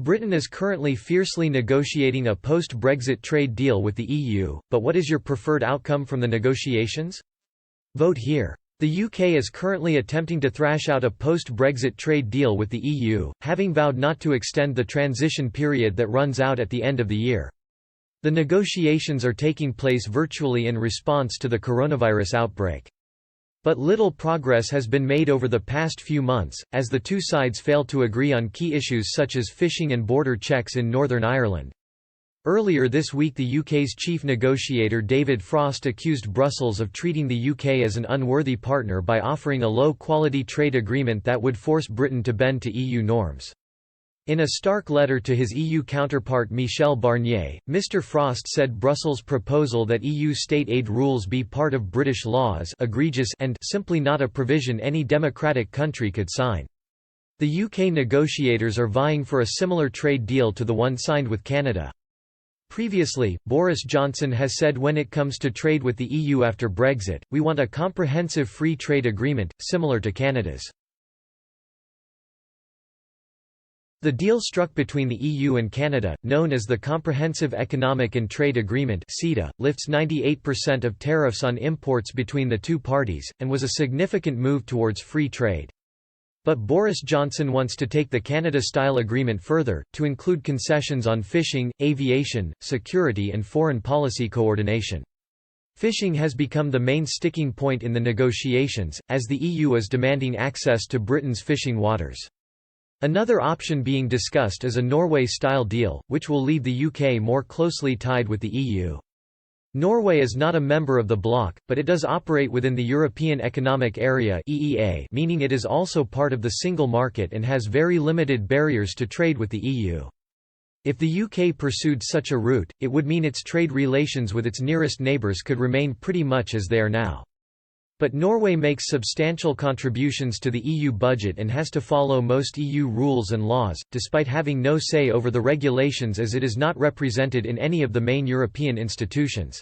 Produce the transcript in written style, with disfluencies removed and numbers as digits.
Britain is currently fiercely negotiating a post-Brexit trade deal with the EU, but what is your preferred outcome from the negotiations? Vote here. The UK is currently attempting to thrash out a post-Brexit trade deal with the EU, having vowed not to extend the transition period that runs out at the end of the year. The negotiations are taking place virtually in response to the coronavirus outbreak. But little progress has been made over the past few months, as the two sides failed to agree on key issues such as fishing and border checks in Northern Ireland. Earlier this week the UK's chief negotiator David Frost accused Brussels of treating the UK as an unworthy partner by offering a low-quality trade agreement that would force Britain to bend to EU norms. In a stark letter to his EU counterpart Michel Barnier, Mr Frost said Brussels' proposal that EU state aid rules be part of British law is egregious and simply not a provision any democratic country could sign. The UK negotiators are vying for a similar trade deal to the one signed with Canada. Previously, Boris Johnson has said when it comes to trade with the EU after Brexit, we want a comprehensive free trade agreement, similar to Canada's. The deal struck between the EU and Canada, known as the Comprehensive Economic and Trade Agreement (CETA), lifts 98% of tariffs on imports between the two parties, and was a significant move towards free trade. But Boris Johnson wants to take the Canada-style agreement further, to include concessions on fishing, aviation, security and foreign policy coordination. Fishing has become the main sticking point in the negotiations, as the EU is demanding access to Britain's fishing waters. Another option being discussed is a Norway-style deal, which will leave the UK more closely tied with the EU. Norway is not a member of the bloc, but it does operate within the European Economic Area (EEA), meaning it is also part of the single market and has very limited barriers to trade with the EU. If the UK pursued such a route, it would mean its trade relations with its nearest neighbours could remain pretty much as they are now. But Norway makes substantial contributions to the EU budget and has to follow most EU rules and laws, despite having no say over the regulations as it is not represented in any of the main European institutions.